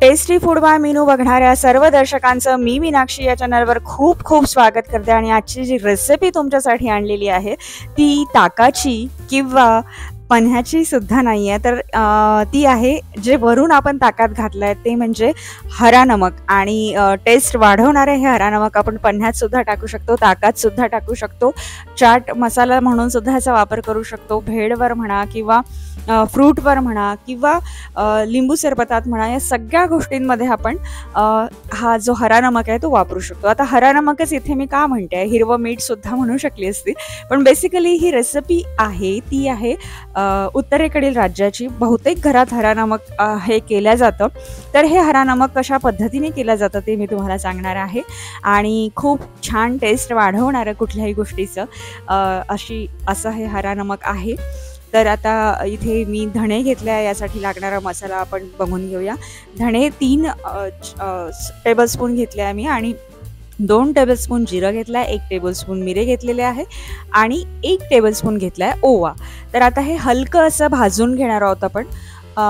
Tasty food by Meenu बघणाऱ्या सर्व दर्शकांचं मी मीनाक्षी या चॅनलवर खूप खूप स्वागत करते। आणि आजची जी रेसिपी तुमच्यासाठी आणलेली आहे ती ताकाची किंवा पन्ह्याची सुद्धा नाही आहे, तर ती आहे जे वरून आपण ताकात घातलं आहे ते म्हणजे हरा नमक। आणि टेस्ट वाढवणारे हे हरा नमक आपण पन्ह्यात सुद्धा टाकू शकतो, ताकात सुद्धा टाकू शकतो, चाट मसाला म्हणून सुद्धा ह्याचा वापर करू शकतो, भेळवर म्हणा किंवा फ्रूटवर म्हणा किंवा लिंबू सरबतात म्हणा, या सगळ्या गोष्टींमध्ये आपण हा जो हरा नमक आहे तो वापरू शकतो। आता हरा नमकच इथे मी का म्हणते, हिरवं मीठ सुद्धा म्हणू शकली असती, पण बेसिकली ही रेसिपी आहे ती आहे उत्तरेकडील राज्याची। बहुतेक घरात हरा नमक हे केलं जातं, तर हे हरा नमक कशा पद्धतीने केलं जातं ते मी तुम्हाला सांगणार आहे। आणि खूप छान टेस्ट वाढवणारं कुठल्याही गोष्टीचं असं हे हरा नमक आहे। तर आता इथे मी धणे घेतले आहे, यासाठी लागणारा मसाला आपण बघून घेऊया। धणे 3 टेबलस्पून घेतले आहे मी, आणि 2 टेबलस्पून जिरं घेतलं आहे, 1 टेबलस्पून मिरे घेतलेले आहे, आणि 1 टेबलस्पून घेतला आहे ओवा। तर आता हे हलकं असं भाजून घेणार आहोत आपण,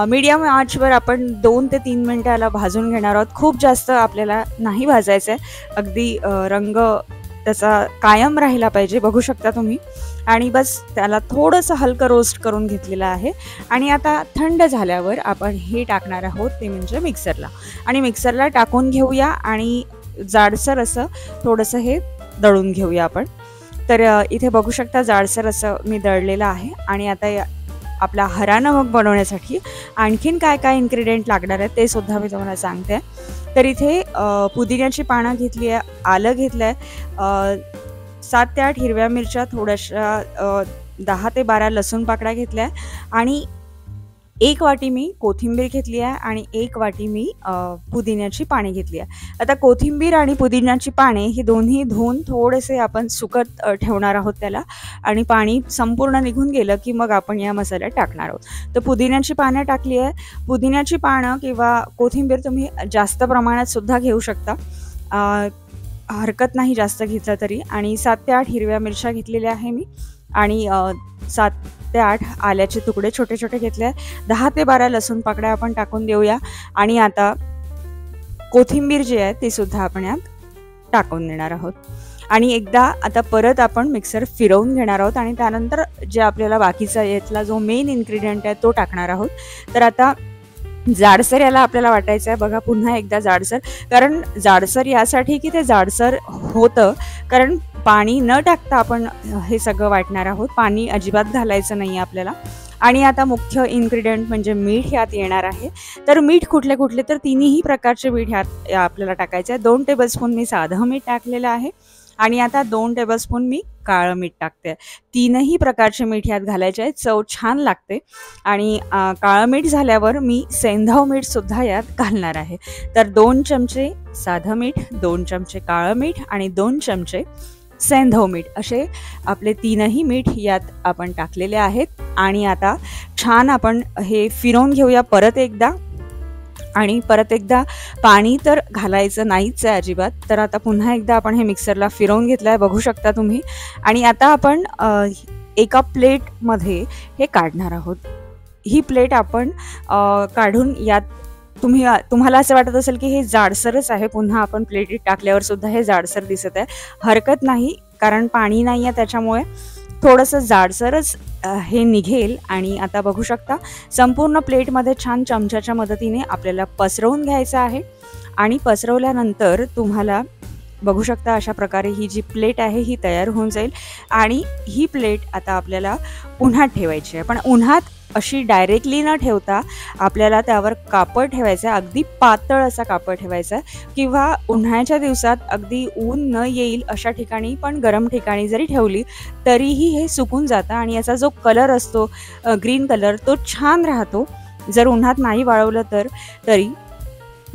मीडियम आचवर आपण 2 ते 3 मिनिटाला भाजून घेणार आहोत। खूप जास्त आपल्याला नाही भाजायचं आहे, अगदी रंग त्याचा कायम राहिला पाहिजे, बघू शकता तुम्ही। आणि बस त्याला थोडंसं हलकं रोस्ट करून घेतलेलं आहे। आणि आता थंड झाल्यावर आपण हे टाकणार आहोत ते म्हणजे मिक्सरला, आणि मिक्सरला टाकून घेऊया आणि जाडसर असं थोडंसं हे दळून घेऊया आपण। तर इथे बघू शकता जाडसर असं मी दळलेलं आहे। आणि आता आपला हरा नमक बनवण्यासाठी आणखीन काय काय इन्ग्रेडियंट लागणार आहेत ते सुद्धा मी तुम्हाला सांगते। तर इथे पुदिन्याची पानं घेतली आहे, आलं घेतलं आहे, 7 ते 8 हिरव्या मिरच्या, थोड्याशा 10 ते 12 लसूण पाकळ्या घेतल्या आहे, आणि 1 वाटी मी कोथिंबीर घेतली आहे, आणि 1 वाटी मी पुदिन्याची पाने घेतली आहे। आता कोथिंबीर आणि पुदिन्याची पाने ही दोन्ही धुवून थोडेसे आपण सुकत ठेवणार आहोत त्याला, आणि पाणी संपूर्ण निघून गेलं की मग आपण या मसाल्यात टाकणार आहोत। तर पुदिन्याची पानं टाकली आहे, पुदिन्याची पानं किंवा कोथिंबीर तुम्ही जास्त प्रमाणात सुद्धा घेऊ शकता, हरकत नाही जास्त घेतलं तरी। आणि 7 ते 8 हिरव्या मिरच्या घेतलेल्या आहे मी, आणि 7 ते 8 आल्याचे तुकडे छोटे छोटे घेतले आहे, 10 ते 12 लसूण पाकळ्या आपण टाकून देऊया। आणि आता कोथिंबीर जी आहे ती सुद्धा आपण यात टाकून देणार आहोत, आणि एकदा आता परत आपण मिक्सर फिरवून घेणार आहोत, आणि त्यानंतर जे आपल्याला बाकीचा यातला जो मेन इन्ग्रेडियंट आहे तो टाकणार आहोत। तर आता जाडसर याला आपल्याला वाटायचं आहे, बघा पुन्हा एकदा जाडसर, कारण जाडसर यासाठी की ते जाडसर होतं, कारण पाणी न टाकता आपण हे सगळं वाटणार आहोत, पाणी अजिबात घालायचं नाही आपल्याला। आणि आता मुख्य इन्ग्रेडियंट म्हणजे मीठ यात येणार आहे। तर मीठ कुठले कुठले, तर तिन्ही प्रकारचे मीठ यात आपल्याला टाकायचे आहे। 2 टेबलस्पून मी साधं मीठ टाकलेलं आहे, आणि आता 2 टेबलस्पून मी काळं मीठ टाकते। तीनही प्रकारचे मीठ यात घालायचे आहेत, चव छान लागते। आणि काळं मीठ झाल्यावर मी सेंधाव मीठ सुद्धा यात घालणार आहे। तर 2 चमचे साधं मीठ, 2 चमचे काळं मीठ, आणि 2 चमचे सेंधाव मीठ, असे आपले तीनही मीठ यात आपण टाकलेले आहेत। आणि आता छान आपण हे फिरवून घेऊया परत एकदा, आणि परत एकदा पाणी तर घालायचं नाहीच आहे अजिबात। तर आता पुन्हा एकदा आपण हे मिक्सरला फिरवून घेतलं आहे, बघू शकता तुम्ही। आणि आता आपण एका प्लेटमध्ये हे काढणार आहोत। ही प्लेट आपण काढून यात तुम्हाला असं वाटत असेल की हे जाडसरच आहे, पुन्हा आपण प्लेटीत टाकल्यावर सुद्धा हे जाडसर दिसत आहे, हरकत नाही, कारण पाणी नाही आहे त्याच्यामुळे थोडंसं जाडसरच हे निघेल। आणि आता बघू शकता संपूर्ण प्लेटमध्ये छान चमच्याच्या मदतीने आपल्याला पसरवून घ्यायचं आहे, आणि पसरवल्यानंतर तुम्हाला बघू शकता अशा प्रकारे ही जी प्लेट आहे ही तयार होऊन जाईल। आणि ही प्लेट आता आपल्याला उन्हात ठेवायची आहे, पण उन्हात अशी डायरेक्टली न ठेवता आपल्याला त्यावर कापड ठेवायचं आहे, अगदी पातळ असा कापड ठेवायचा आहे, किंवा उन्हाळ्याच्या दिवसात अगदी ऊन न येईल अशा ठिकाणी पण गरम ठिकाणी जरी ठेवली तरीही हे सुकून जातं, आणि याचा जो कलर असतो ग्रीन कलर तो छान राहतो जर उन्हात नाही वाळवलं तरी।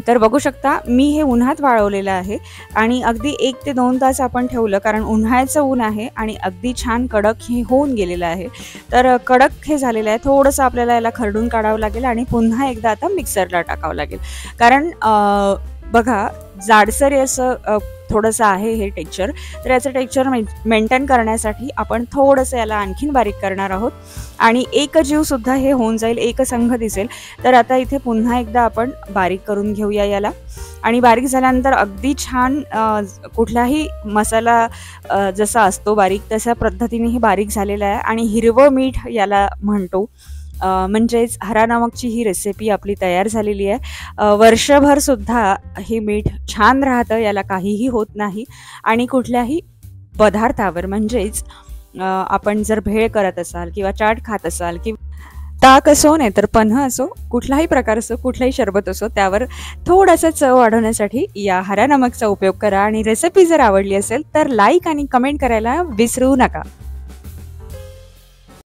तर बघू शकता मी हे उन्हात वाळवलेलं आहे, आणि अगदी 1 ते 2 तास आपण ठेवलं, कारण उन्हाळ्याचं ऊन आहे आणि अगदी छान कडक हे होऊन गेलेलं आहे। तर कडक हे झालेलं आहे, थोडंसं आपल्याला याला खरडून काढावं लागेल, आणि पुन्हा एकदा आता मिक्सरला टाकावं लागेल, कारण बघा जाडसर असं थोडंसं आहे हे टेक्स्चर. तर याचं टेक्स्चर मेंटेन करण्यासाठी आपण थोडंसं याला आणखीन बारीक करणार आहोत आणि एक जीवसुद्धा हे होऊन जाईल, एकसंघ दिसेल. तर आता इथे पुन्हा एकदा आपण बारीक करून घेऊया याला आणि बारीक झाल्यानंतर अगदी छान कुठलाही मसाला जसा असतो बारीक तशा पद्धतीने हे बारीक झालेलं आहे आणि हिरवं मीठ याला म्हणतो. म्हणजेच हरा नमकची ही रेसिपी आपली तयार झालेली आहे. वर्षभरसुद्धा हे मीठ छान राहतं, याला काहीही होत नाही आणि कुठल्याही पदार्थावर म्हणजेच आपण जर भेळ करत असाल किंवा चाट खात असाल किंवा ताक असो नाही तर पन्ह असो, कुठलाही प्रकार असो, कुठलाही शरबत असो, त्यावर थोडंसं चव वाढवण्यासाठी या हरा नमकचा उपयोग करा. आणि रेसिपी जर आवडली असेल तर लाईक आणि कमेंट करायला विसरू नका.